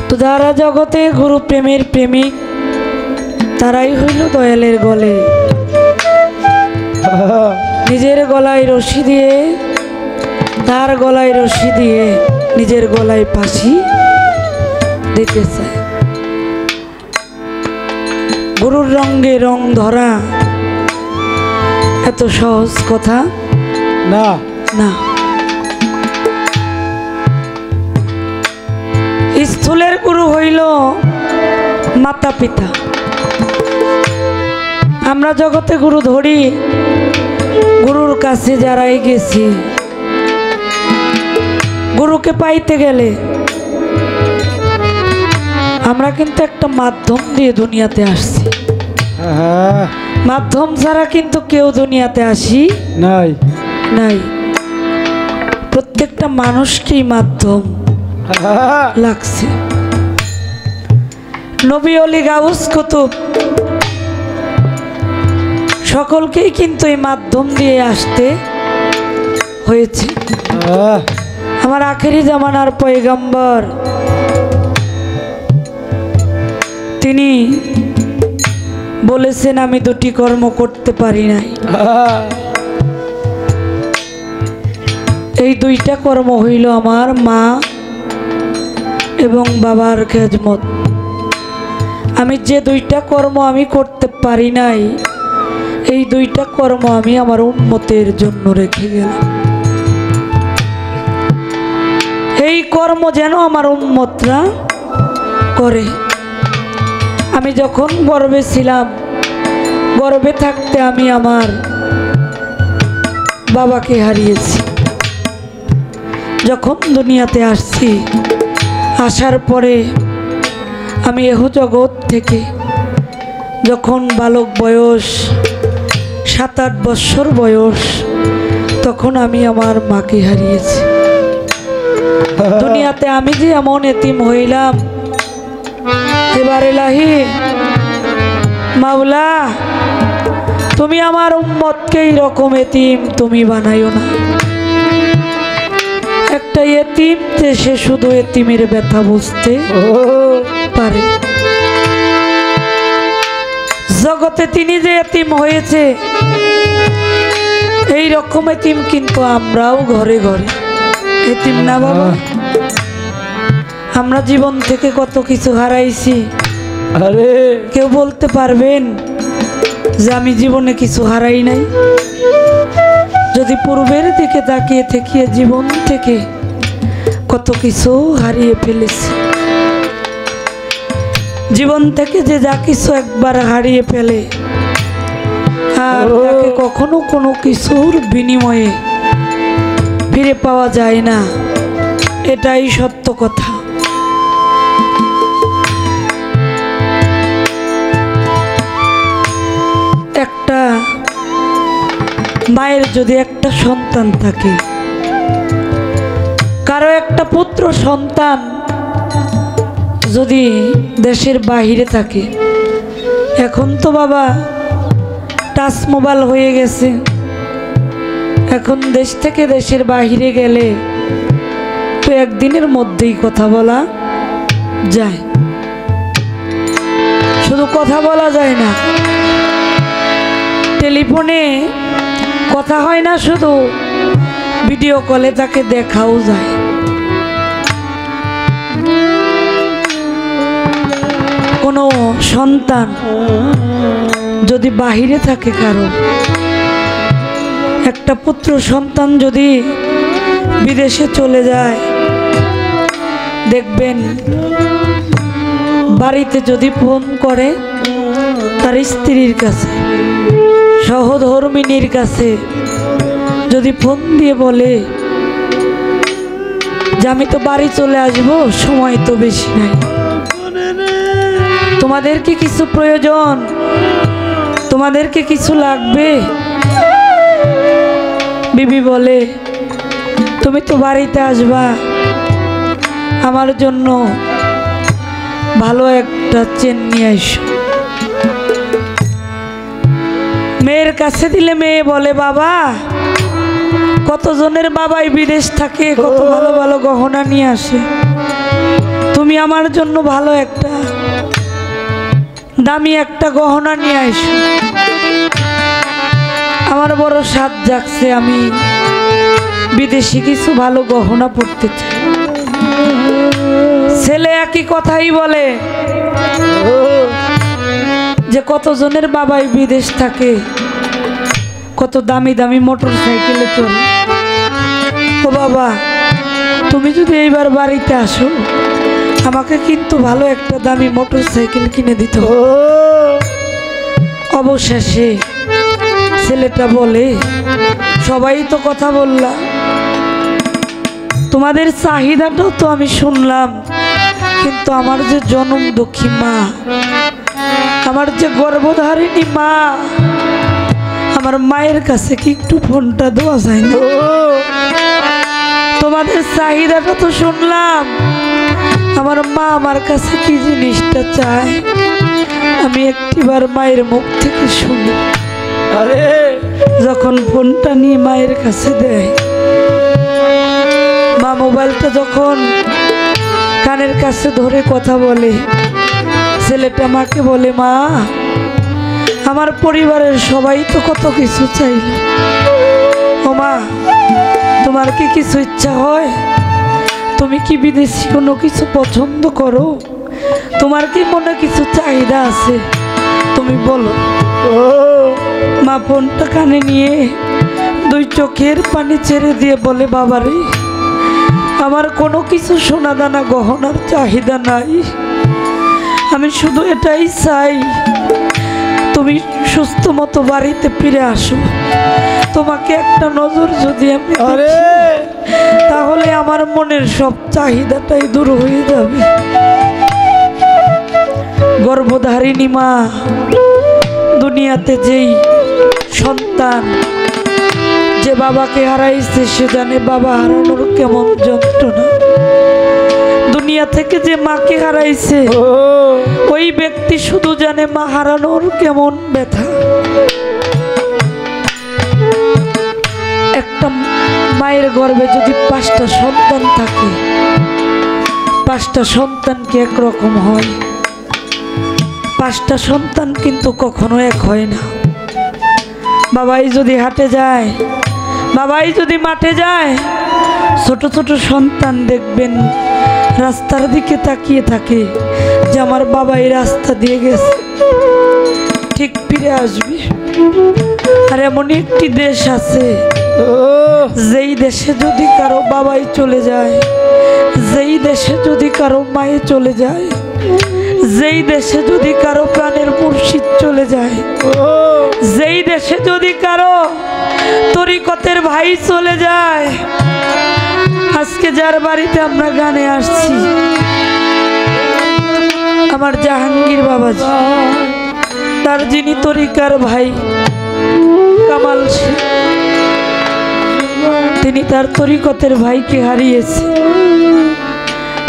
তো যারা জগতে গুরু প্রেমের প্রেমিক তারাই হইল দয়ালের গলে। নিজের গলায় রশি দিয়ে, তার গলায় রশি দিয়ে নিজের গলায় ফাঁসি দিতে চায়। গুরুর রঙে রং ধরা এত সহজ কথা না না। স্থূলের গুরু হইল মাতা পিতা। আমরা জগতে গুরু ধরি, গুরুর কাছে যারাই গেছি, গুরুকে পাইতে গেলে আমরা কিন্তু একটা মাধ্যম দিয়ে দুনিয়াতে আসছি। মাধ্যম ছাড়া কিন্তু কেউ দুনিয়াতে আসি নাই নাই। প্রত্যেকটা মানুষকেই মাধ্যম লাগছে। নবী অলি গাউস কুতুব সকলকেই কিন্তু এই মাধ্যম দিয়ে আসতে হয়েছে। আমার আখেরি জামানার পয়গম্বর তিনি বলেছেন আমি দুটি কর্ম করতে পারি নাই। এই দুইটা কর্ম হইল আমার মা এবং বাবার খেদমত। আমি যে দুইটা কর্ম আমি করতে পারি নাই, এই দুইটা কর্ম আমি আমার উম্মতের জন্য রেখে গেলাম। এই কর্ম যেন আমার উম্মতরা করে। আমি যখন গর্ভে ছিলাম, গর্ভে থাকতে আমি আমার বাবাকে হারিয়েছি। যখন দুনিয়াতে আসছি, আসার পরে আমি এহ জগৎ থেকে যখন বালক বয়স 7-8 বৎসর বয়স, তখন আমি আমার মাকে হারিয়েছি। দুনিয়াতে আমি যে এমন এতিম হইলাম, এবার এলাহি মাওলা তুমি আমার উম্মতকে এইরকম এতিম তুমি বানাইও না। একটা এতিম যে সে শুধু এতিমের ব্যথা বুঝতে পারে। জগতে তিনি যে এতিম হয়েছে, এই রকম এতিম কিন্তু আমরাও ঘরে ঘরে এতিম না বাবা? আমরা জীবন থেকে কত কিছু হারাইছি। আরে কেউ বলতে পারবেন যে আমি জীবনে কিছু হারাই নাই? যদি পূর্বের দিকে তাকিয়ে থেকে জীবন থেকে কত কিছু হারিয়ে ফেলেছি। জীবন থেকে যে যা কিছু একবার হারিয়ে ফেলে আর তাকে কখনো কোনো কিছুর বিনিময়ে ফিরে পাওয়া যায় না, এটাই সত্য কথা। একটা মায়ের যদি একটা সন্তান থাকে, কারো একটা পুত্র সন্তান যদি দেশের বাহিরে থাকে, এখন তো বাবা টাচ মোবাইল হয়ে গেছে, এখন দেশ থেকে দেশের বাহিরে গেলে তো একদিনের মধ্যেই কথা বলা যায়। শুধু কথা বলা যায় না, টেলিফোনে কথা হয় না, শুধু ভিডিও কলে তাকে দেখাও যায়। কোনো সন্তান যদি বাহিরে থাকে, কারো একটা পুত্র সন্তান যদি বিদেশে চলে যায়, দেখবেন বাড়িতে যদি ফোন করে তার স্ত্রীর কাছে, সহধর্মিনীর কাছে যদি ফোন দিয়ে বলে যে আমি তো বাড়ি চলে আসবো, সময় তো বেশি নাই, তোমাদের কি কিছু প্রয়োজন, তোমাদেরকে কিছু লাগবে? বিবি বলে তুমি তো বাড়িতে আসবা, আমার জন্য ভালো একটা চেন নিয়ে এসো। মেয়ের কাছে দিলে মেয়ে বলে বাবা, কতজনের বাবাই বিদেশ থাকে, কত ভালো ভালো গহনা নিয়ে আসে, তুমি তুমি আমার জন্য ভালো একটা দামি একটা গহনা নিয়ে আইসো। আমার বড় স্বাদ জাগছে, আমি বিদেশি কিছু ভালো গহনা পড়তে চাই। ছেলে একই কথাই বলে যে কতজনের বাবাই বিদেশ থাকে, কত দামি দামি মোটর সাইকেলে চলে। ও বাবা, তুমি যদি এইবার বাড়িতে আসো, আমাকে কিন্তু ভালো একটা দামি মোটর সাইকেল কিনে দিত। অবশেষে ছেলেটা বলে, সবাই তো কথা বললা, তোমাদের চাহিদাটাও তো আমি শুনলাম, কিন্তু আমার যে জনম দুঃখী মা, আমার যে গর্ভধারিণী মা, আমার মায়ের কাছে কি একটু ফোনটা দেওয়া যায় না? তোমাদের চাহিদাটা তো শুনলাম, আমার মা আমার কাছে কি জিনিসটা চায় আমি একটিবার মায়ের মুখ থেকে শুনি। আরে যখন ফোনটা নিয়ে মায়ের কাছে দেয়, মা মোবাইলটা যখন কানের কাছে ধরে কথা বলে, ছেলেটা মাকে বলে, মা আমার পরিবারের সবাই তো কত কিছু চাইল, ও মা তোমার কি কিছু ইচ্ছা হয়? তুমি কি বিদেশি কোনো কিছু পছন্দ করো? তোমার কি মনে কিছু চাহিদা আছে? তুমি বলো। মা ফোনটা কানে নিয়ে দুই চোখের পানি ছেড়ে দিয়ে বলে, বাবারে আমার কোনো কিছু সোনা দানা গহনার চাহিদা নাই, আমি শুধু এটাই চাই তুমি সুস্থ মতো বাড়িতে ফিরে আসো। তোমাকে একটা নজর যদি আমি তাহলে আমার মনের সব চাহিদাটাই দূর হয়ে যাবে। গর্ভধারিণী মা, দুনিয়াতে যেই সন্তান যে বাবাকে হারাইছে সে জানে বাবা হারানোর কেমন যন্ত্রণা। দুনিয়া থেকে যে মাকে হারাইছে ওই ব্যক্তি শুধু জানে মা হারানোর কেমন ব্যথা। একটা মায়ের গর্ভে যদি 5টা সন্তান থাকে, 5টা সন্তান কি একরকম হয়? 5টা সন্তান কিন্তু কখনো এক হয় না। বাবাই যদি হাটে যায়, বাবাই যদি মাঠে যায়, ছোট ছোট সন্তান দেখবেন রাস্তার দিকে তাকিয়ে থাকে যে আমার বাবাই রাস্তা দিয়ে গেছে, ঠিক ফিরে আসবে। আর এমনই একটি দেশ আছে যেই দেশে যদি কারো বাবাই চলে যায়, যেই দেশে যদি কারো মায়ে চলে যায়, যেই দেশে যদি কারো প্রাণের মুর্শিদ চলে যায়, যেই দেশে যদি কারো তরিকতের ভাই চলে যায়। আজকে যার বাড়িতে আমরা গানে আসছি, আমার জাহাঙ্গীর বাবাজি, তার যিনি তরিকার ভাই কামাল শেখ, তিনি তার তরিকতের ভাইকে হারিয়েছে।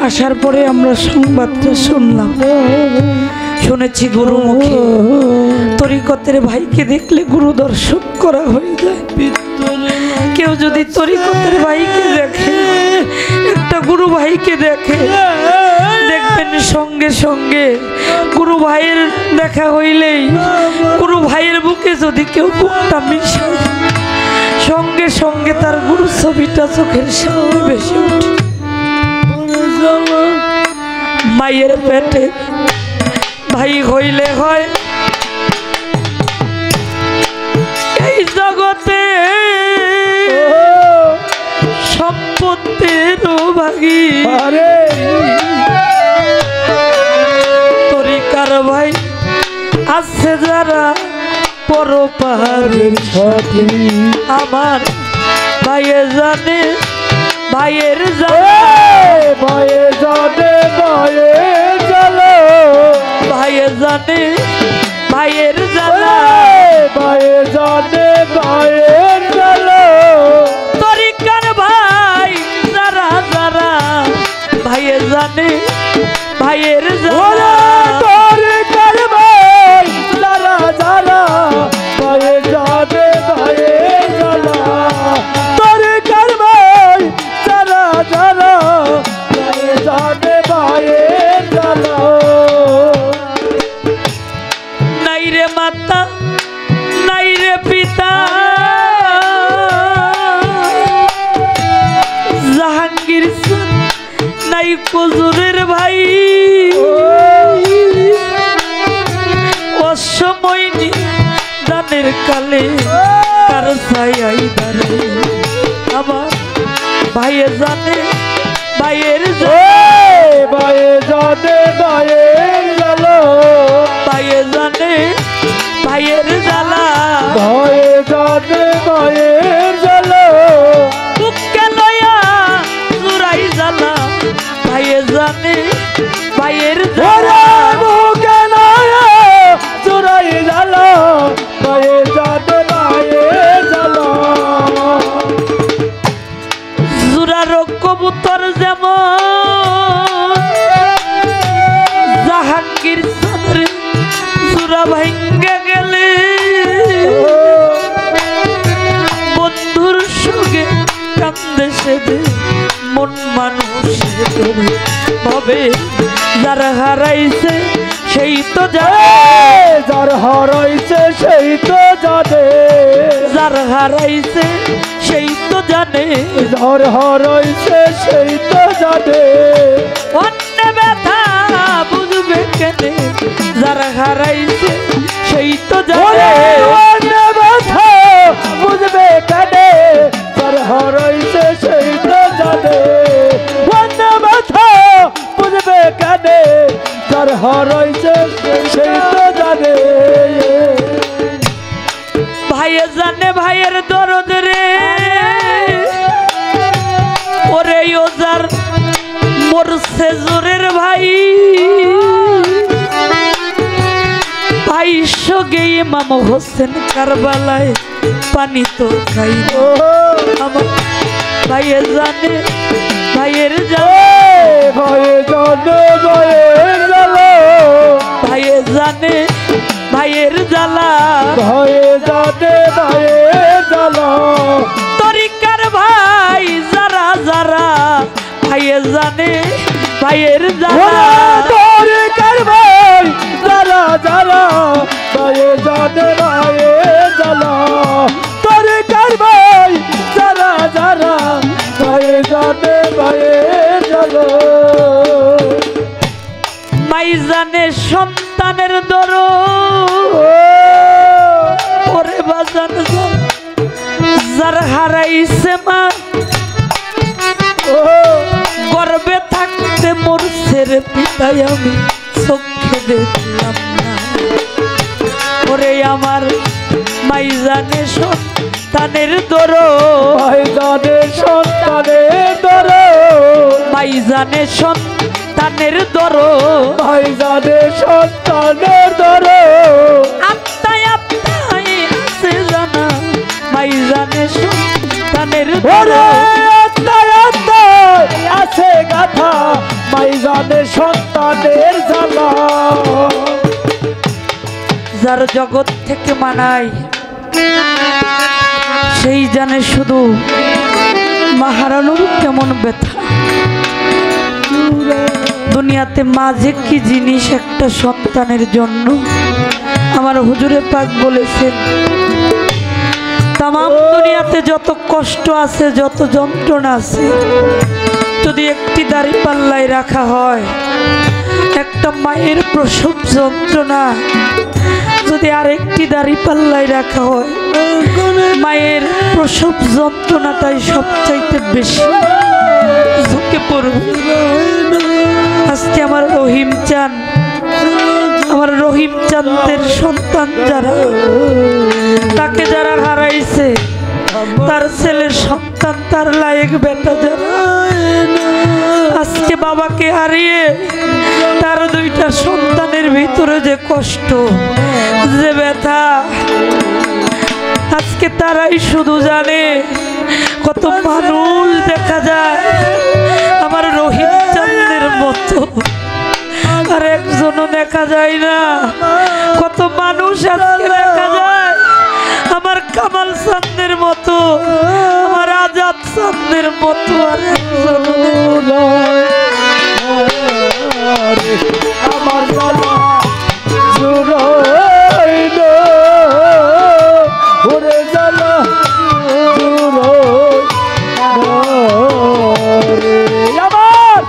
আসার পরে আমরা সংবাদটা শুনলাম, শুনেছি গুরুমুখী তরিকতের ভাইকে দেখলে গুরু দর্শন করা হয়ে যায়। কেউ যদি তরিকতের ভাইকে দেখে, একটা গুরু ভাইকে দেখে, দেখবেন সঙ্গে সঙ্গে গুরু ভাইয়ের দেখা হইলেই গুরু ভাইয়ের বুকে যদি কেউ বুকটা মিশায়, সঙ্গে সঙ্গে তার গুরু ছবিটা চোখের সামনে ভেসে ওঠে। মায়ের পেটে ভাই হইলে হয় এই জগতে সম্পত্তির ভাগী। তরিকার ভাই আছে যারা পরপারের সাথে, আমার ভাইয়ে জানে ভাইয়ের জানে, ভয়ে জানে ভয়ে চলো, ভাইয়ে জানে ভাইয়ের জানা, ভয়ে জানে ভয়ে চলো। তরিকার ভাই যারা যারা ভাইয়ে জানে ভাইয়ের জানা, তরিকার ভাই যারা যারা ভয়ে জানে ভয়ে চলো, তরিকার ভাই যারা যারা ভয়ে জানে ভয়ে কজুরের ভাই অসময় দানের কালে কার ছায়াই দাঁড়ে আমার ভাইয়ে জানে ভাইয়ের ভাইয়ে জানে ভাইয়ের জ্বালা ভাইয়ে জানে ভাইয়ের জ্বালা ভাইয়ে জানে ভাইয়ের জ্বালা বুকে লয়া জুরাই জ্বালা ভাইয়ে জানে ভাইয়ের জ্বালা বুকে লয়া জুরাই জ্বালা ভাইয়ে জানে ভাইয়ের জ্বালা জুরার কবুতর যেমন জাহাঙ্গীর সাদরে জুরা ভাঙ্গে গেলে বন্ধুর সঙ্গে কান্দে সেদে মন মানুষের ভাবে যার হারাইছে সেই তো জানে যার হারাইছে সেই তো জানে যার হারাইছে সেই তো জানে যার হারাইছে সেই তো জানে অন্য ব্যথা বুঝবে কেনে যার হারাইছে সেই তো জানে অন্য ব্যথা বুঝবে কেনে যার হারাইছে সেই তো জানে অন্য ব্যথা বুঝবে কেনে যার হারাইছে সেই তো জানে ভাইয়ে জানে ভাইয়ের দরদ রে ওরে ওজার মরছে জোরের ভাই ভাই সঙ্গে ইমাম হোসেন কারবালায় পানি তো খাই আমার ভাইয়ে জানে ভাইয়ের জানে ভাইয়ে জানে ভাইয়ের জ্বালা ভাইয়ে জানে ভাইয়ের জ্বালা ভাইয়ে জানে ভাইয়ের জ্বালা তরিকার ভাই যারা যারা ভাইয়ে জানে ভাইয়ের জ্বালা তরিকার ভাই যারা যারা ভাইয়ে জানে ভাইয়ের জ্বালা তরিকার ভাই যারা যারা ভাইয়ে জানে ভাইয়ের জ্বালা মাই জানে সন্তানের দর ওরে বাজান যার হারাইছে মা গর্বে থাকতে মরছে রে পিতাই আমি চোখে দেখলাম না ওরে আমার মাই জানে সন্তানের দর ভাই জানে সন্তানের দর মাই জানে সন্তানের দর ভাই জানে সন্তানের দর আত্মায় আত্মায় আছে জানা মাই জানে সন্তানের দর ওরে আত্মায় আত্মায় আছে গাথা মাই জানে সন্তানের জ্বালা যার জগৎ থেকে মানায় সেই জানে শুধু মা হারানোর কেমন ব্যথা দুনিয়াতে মাঝে কি জিনিস একটা সন্তানের জন্য আমার হুজুরে পাক বলেছেন তামাম দুনিয়াতে যত কষ্ট আছে যত যন্ত্রণা আছে যদি একটি দাড়ি পাল্লায় রাখা হয় একটা মায়ের প্রসব যন্ত্রণা যদি আরেকটি দাড়ি পাল্লায় রাখা হয় মায়ের প্রসব যন্ত্রণাটাই সবচাইতে বেশি ঝুঁকে পড়বে আজকে আমার রহিম চাঁদের সন্তান যারা তাকে যারা হারাইছে তার ছেলের সন্তান তার লায়েক বেটা যারা আজকে বাবাকে হারিয়ে তার দুইটা সন্তানের ভিতরে যে কষ্ট যে ব্যথা আজকে তারাই শুধু জানে কত মানুষ দেখা যায় আমার রহিম চাঁদের মতো আর একজনও দেখা যায় না কত মানুষ আজকে দেখা যায় আমার কামাল চাঁদের মতো আমার আজাদ চাঁদের মতো আর একজনও আমার জ্বালা জুড়াইল ওরে জ্বালা জুড়াইল রে আমার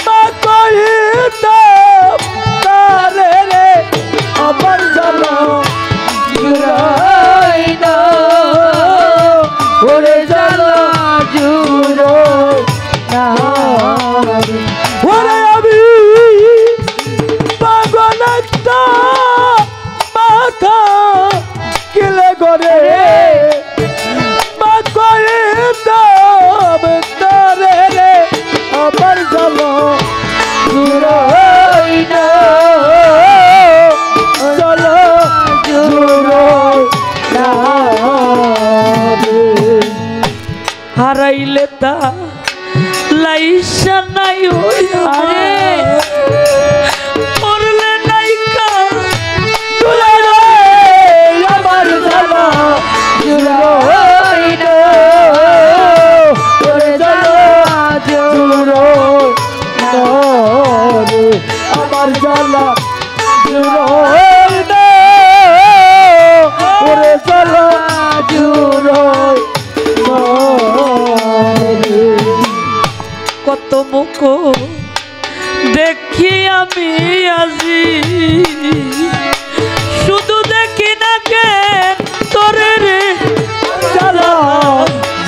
মা কইতে তারে রে আমার জ্বালা জুড়াই না ওরে জ্বালা জুড়াই না ওরে আমি পাগল একটা মাথা কিলে করে মা কইতে তারে রে আমার জ্বালা জুড়াই না জ্বালা জুড়াই না হারাইলে তা লাইসা নাই ওরে পড়লে নাই কা আমার জ্বালা জুড়াই না ওরে জ্বালা জুড়াই না রে আমার জ্বালা জুড়াই না ওরে জ্বালা জুড়াই না রে কত মুখ দেখি আমি আজি শুধু দেখি না কে তোরে রে জ্বালা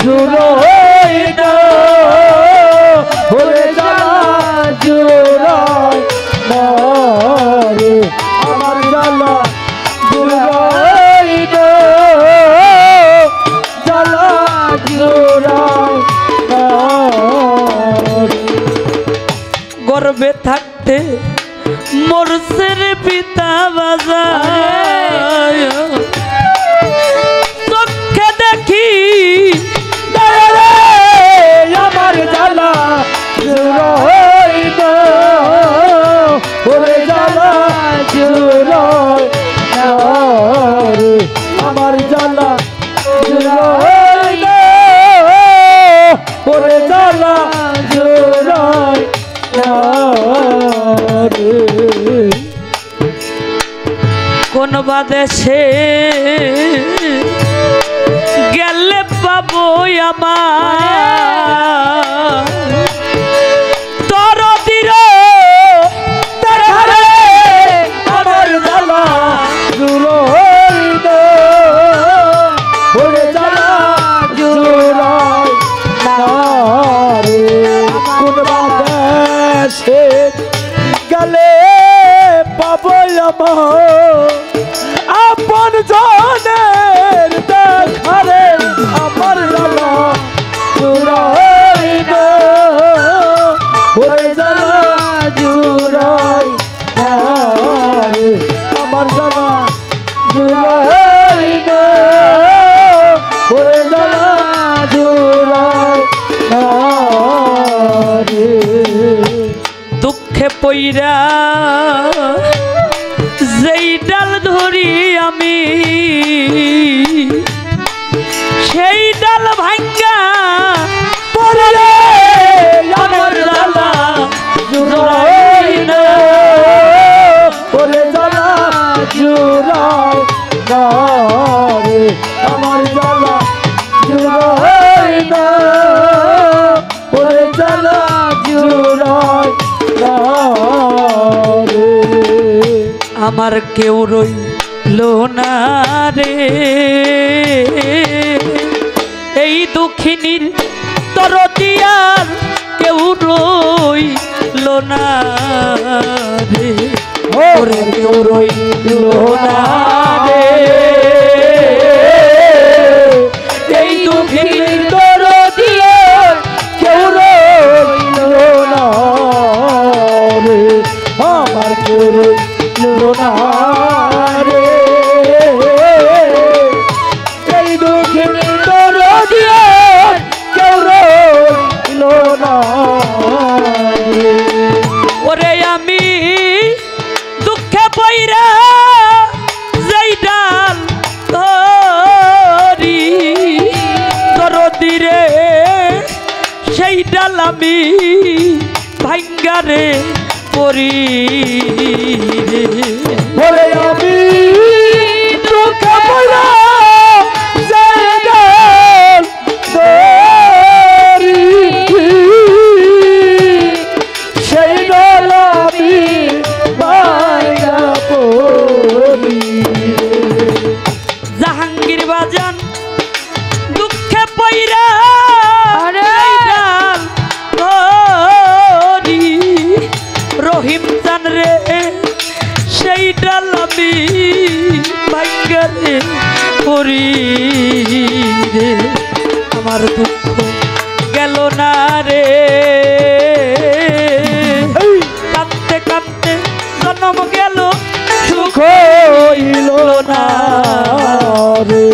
জুড়াই না ওরে জ্বালা জুড়াই না রে আমার জ্বালা জুড়াই না জ্বালা জুড়াই না রে গর্বে থাকতে মোরসের পিতা বাজায় চোখে দেখি আমার জ্বালা জুড়াই না ওরে জ্বালা জুড়াই না রে আমার জ্বালা জুড়াই না ওরে জ্বালা জুড়াই না রে কোন বাদেশে গেলে পাবো আমার তরদির তারে আমার জ্বালা জুড়াই না ওরে জ্বালা জুড়াই না রে কোন বাদেশে গেলে পাবো আমার আপন জনের দেখারে আমার জ্বালা জুড়াই না ওরে জ্বালা জুড়াই না রে আমার জ্বালা জুড়াই না ওরে জ্বালা জুড়াই না রে দুঃখে পইরা যেই ডাল ধরি আমি সেই ডাল ভাঙ্গা পড়লে আমার জ্বালা জুড়াই না ওরে জ্বালা জুড়াই না রে আমার জ্বালা জুড়াই না ওরে জ্বালা জুড়াই না রে আমার কেউ রইল না রে এই দুঃখিনীর তরদিয়ার কেউ রইল না রে ওরে কেউ রইল না রে এই দুঃখিনীর তরদিয়ার কেউ রইল না রে আমার কেউ রইল না রে এই দুঃখের দরদিয়ার কেউ রইল না রে ওরে আমি দুঃখে পইরা যেই ডাল ধরি দরদিরে সেই ডাল আমি ভাঙ্গারে পরি রে ওরে আমি দুঃখে পইরা যেই ডাল ধরি করি রে আমার দুঃখ গেল না রে কাঁদতে কাঁদতে জন্ম গেল সুখ হইল না রে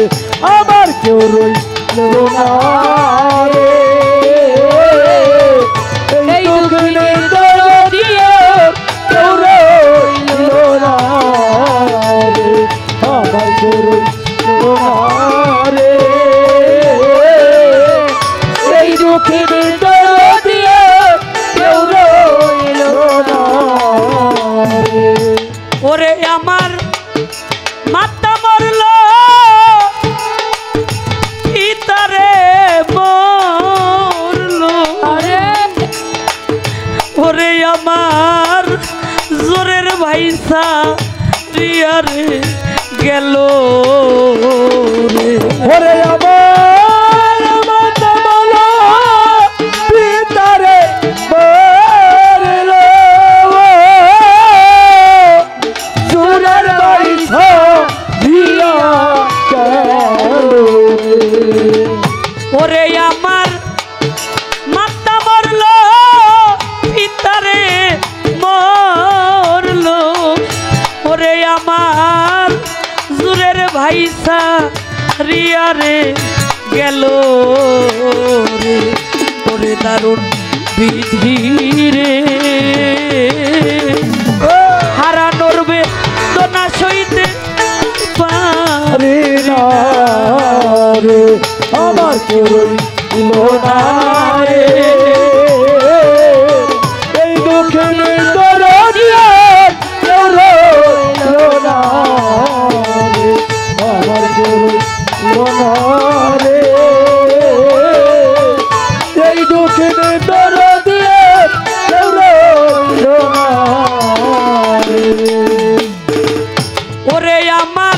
আমার কেউ রইল না রে এই দুঃখের দরদিয়া কেউ রইল না রে আমার কেউ রইল না রে এই দুঃখের দরদিয়া কেউ রইল না রে ওরে আমার মাতা মরল পিতারে মরল ওরে আমার জোরের ভাইসা রিয়ারে গেল রে ওরে আমার মাতা বলো পিতারে মরল সুরের বাইসা দিয়া গেল ওরে আমার মাতা মরল পিতারে মরল ওরে আমার জুরের ভাইসা রিয়ারে গেল রে ওরে দারুণ বিধি রে হারানোর বেদনা সইতে পারে না রে আমার কেউ রইল না রে এই দুঃখের দরদিয়া কেউ রইল না রে আমার কেউ রইল না রে এই দুঃখের দরদিয়া কেউ রইল না রে ওরে আমার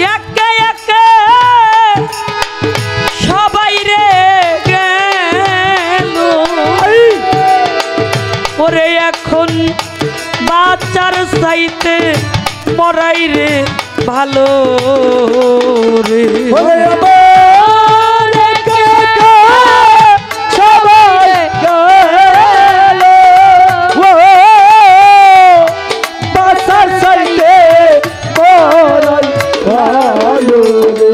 একে একে সবাই রে গেল ওরে এখন বাচ্চার চাইতে মরাই রে ভালো রে ওরে আমার একা একা সবাই গেল ও বাসার সাইতে মরাই ভালো রে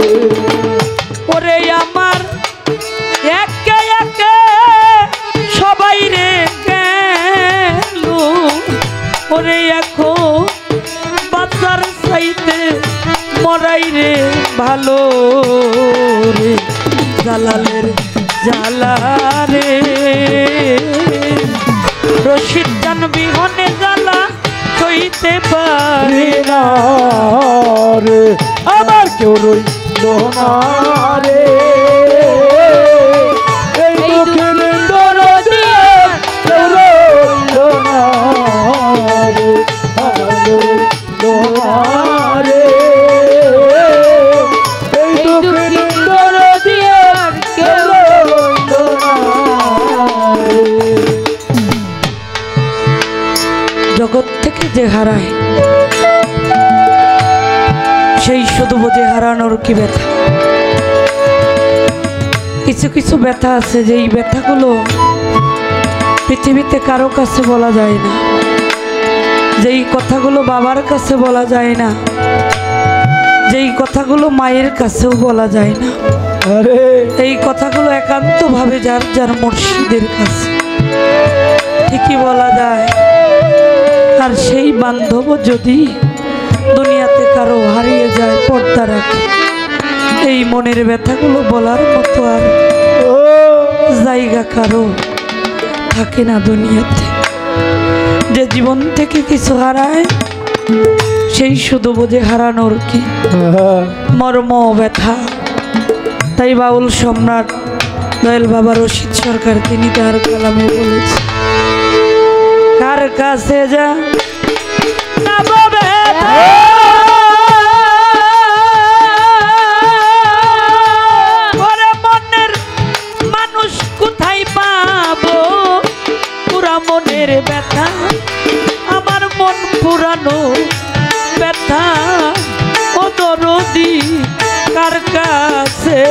ওরে আমার একে একে সবাই রে গেল ওরে এখন বাচ্চার চাইতে মরাই রে ভালো রে জালালের জালা রে রশিদ জান বিহনে জ্বালা সইতে পারে না রে আমার কেউ রইল না রে এই দুঃখের দরদিয়া কেউ রইল না রে আমার কেউ রইল না রে এই দুঃখের দরদিয়া কেউ রইল না রে জগৎ থেকে যে হারায় সেই শুধু বোঝে হারানোর কি ব্যথা কিছু কিছু ব্যথা আছে যে এই ব্যথাগুলো পৃথিবীতে কারো কাছে বলা যায় না যেই কথাগুলো বাবার কাছে বলা যায় না যেই কথাগুলো মায়ের কাছেও বলা যায় না আরে এই কথাগুলো একান্তভাবে যার যার মুর্শিদের কাছে ঠিকই বলা যায় আর সেই বান্ধব যদি দুনিয়াতে কারো হারিয়ে যায় পর্দা রাখে এই মনের ব্যথাগুলো বলার মতো আর ও জায়গা কারো থাকে না দুনিয়াতে যে জীবন থেকে কিছু হারায় সেই শুধু বোঝে হারানোর কি মর্ম ব্যথা তাই বাউল সম্রাট দয়াল বাবা রশিদ সরকার তিনি তার কালামে বলেছে কার কাছে যা না ব্যথা ওরে মনের মানুষ কোথায় পাবো পুরা মনের ব্যথা আমার মন পুরানো ব্যথা ও তোর কার কাছে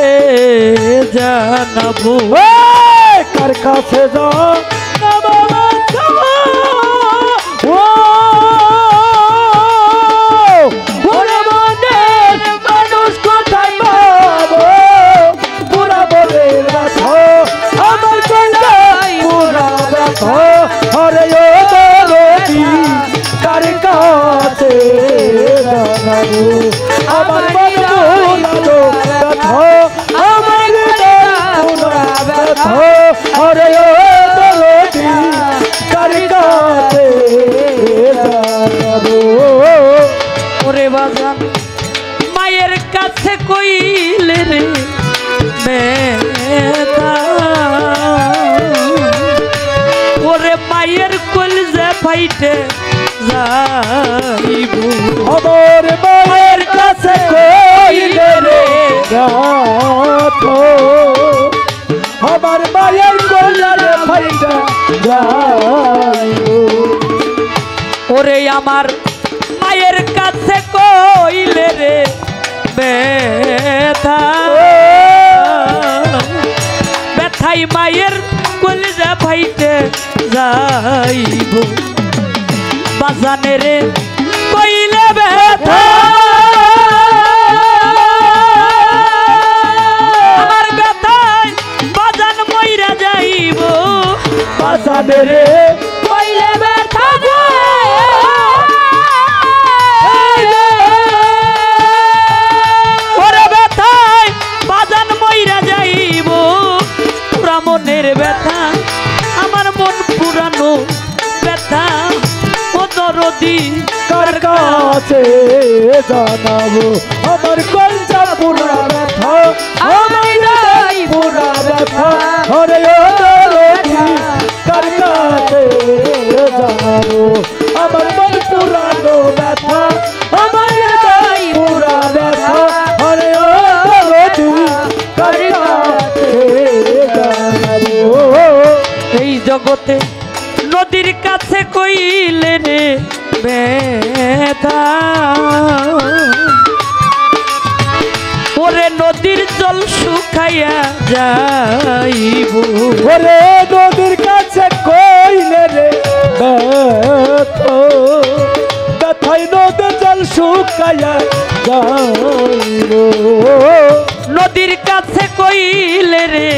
জানাবো কার কাছে জানাবো ওরে মনের মানুষ কোথায় পাবো পুরা বলে রাখো আমার কন্যাই পুরা রাখো হরে ও দরদি কার কাছে জানাবো আমার বন্ধু রাখো আমার পুরা রাখো হরে ও দরদি কার কাছে জানাবো ওরে বাজান মায়ের কাছে কইলে রে ব্যথা ওরে মায়ের কলজা ফাইটে যাইব আমার মায়ের কাছে কইলে রে গাথো আমার মায়ের কলজা ফাইটা যাইবো ওরে আমার মায়ের কাছে কইলে রে ব্যথা ব্যথাই মায়ের কলজা ফাইটে যাইব বাজানে রে কইলে ব্যথা আমার ব্যথায় বাজান মইরা যাইব বাজানে রে কইলে ব্যথা ওরে ব্যথায় বাজান মইরা যাইব পুরা মনের ব্যথা আমার মন পুরানো ব্যথা ও দরদি কার কাছে জানাবো আমার কলজা পুরা ব্যথা আমার পুরা ব্যথা হরে ও দরদি কার কাছে জানাবো আমার মন পুরানো ব্যথা আমার পুরা ব্যথা হরে ও দরদি কার কাছে জানাবো এই জগতে নদীর কাছে কইলে রে ব্যথা ওরে নদীর জল শুকাইয়া যাইব ওরে নদীর কাছে কইলে রে ব্যথা ব্যথাই নদী জল শুকাইয়া যাইবো নদীর কাছে কইলে রে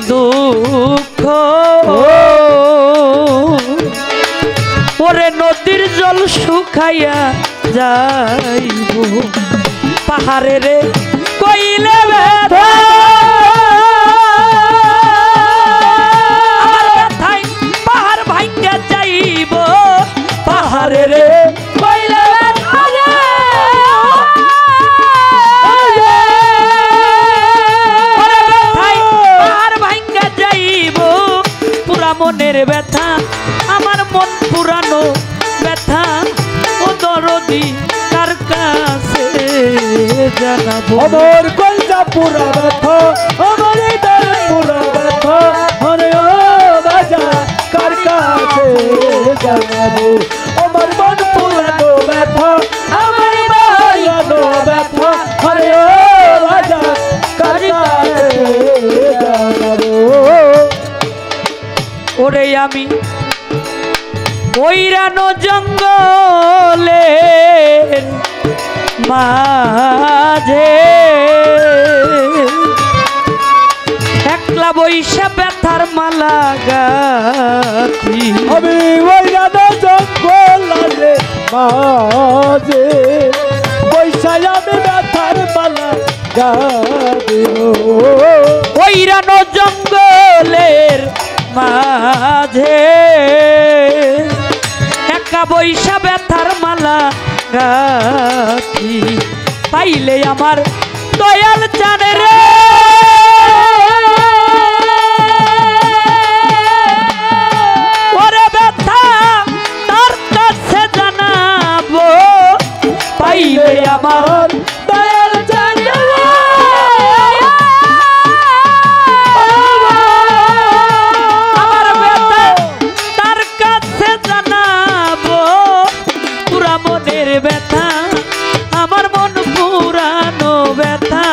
দুঃখ ওরে নদীর জল শুকাইয়া যাইব পাহাড়ে রে কইলে ব্যথা আমার ব্যথায় পাহাড় ভাঙ্গা যাইব পাহাড়ে রে কইলে ব্যথা ওরে ব্যথায় পাহাড় ভাঙ্গা যাইব পুরা মনের ব্যথা আমার মন পুরানো ব্যথা ও দরদি কার কাছে জানাবো আমার কলজা পুরা ব্যথা আমার দর পুরা ব্যথা হরে ও বাজা কার কাছে জানাবো আমার মন পুরানো ব্যথা আমার পুরানো ব্যথা হরে ও বাজা কার কাছে জানাবো ওরে আমি ওইরানো জঙ্গলে মাঝে একলা বৈশা ব্যথার মালা গাথি আমি ওই রানা জঙ্গলে মাঝে বৈশাই আমি ব্যথার মালা গাদিব ওইরানো জঙ্গলের মাঝে একা বৈশা ব্যথার মালা গাথি পাইলে আমার দয়াল চানে রে ওরে ব্যথা তার কাছে জানাবো পাইলে আমার দয়াল চানে আমার ব্যথা তার কাছে জানাবো পুরা মনের ব্যথা আমার মন পুরানো ব্যথা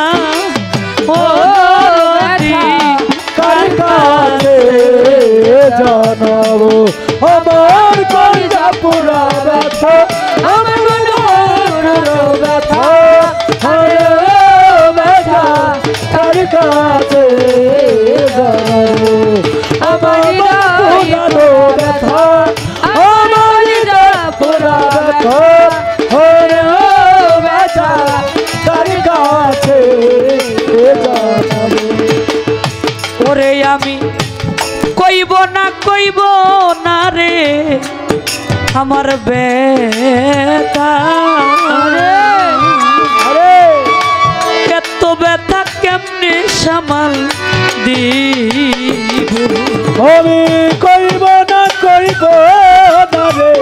কইব না রে আমার ব্যথা এত ব্যথা কেমনে সামাল দিব আমি কইব না রে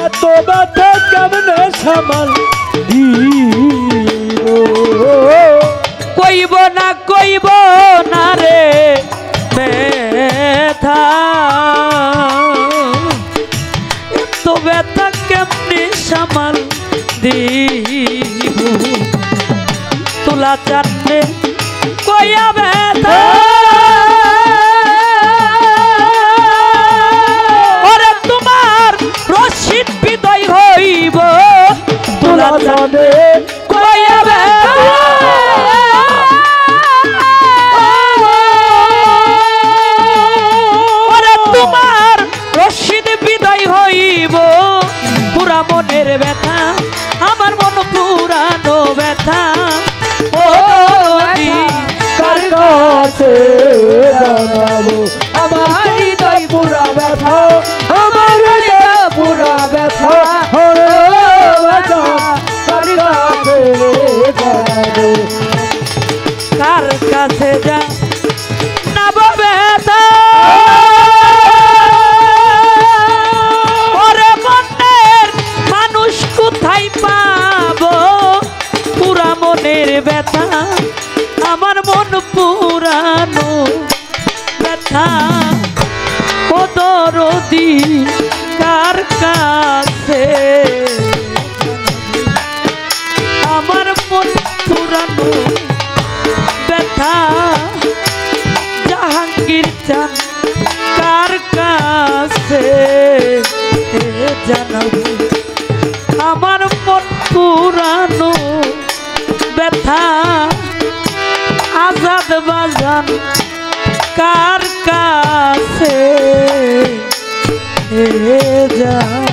এত ব্যথা কেমনে সামাল দিব কইব না রে ব্যথা এত ব্যথা কেমনে সামাল দিব তুলা চাটনে কইয়া ব্যথা ওরে তোমার রশিদ বিদায় হইব তুলা চাটনে কইয়া ব্যথা ওরে তোমার রশিদ বিদায় হইব পুরা মনের ব্যথা আমার মন পুরানো ব্যথা ও কার কাছে জানাবো আমার হৃদয় পুরা ব্যথা আমার হৃদয় পুরা ব্যথা ওরে ব্যথা কার কাছে জানাবো কার কাছে যা না ব্যথা ওরে মনের মানুষ কোথায় পাবো পুরা মনের ব্যথা আমার মন পুরানো ব্যথা ও দরদি কার কাছে আমার মন পুরানো ব্যথা জাহাঙ্গীর চান কার কাছে জানাবো আমার মন পুরানো ব্যথা আজাদ বাজান কার কাছে যা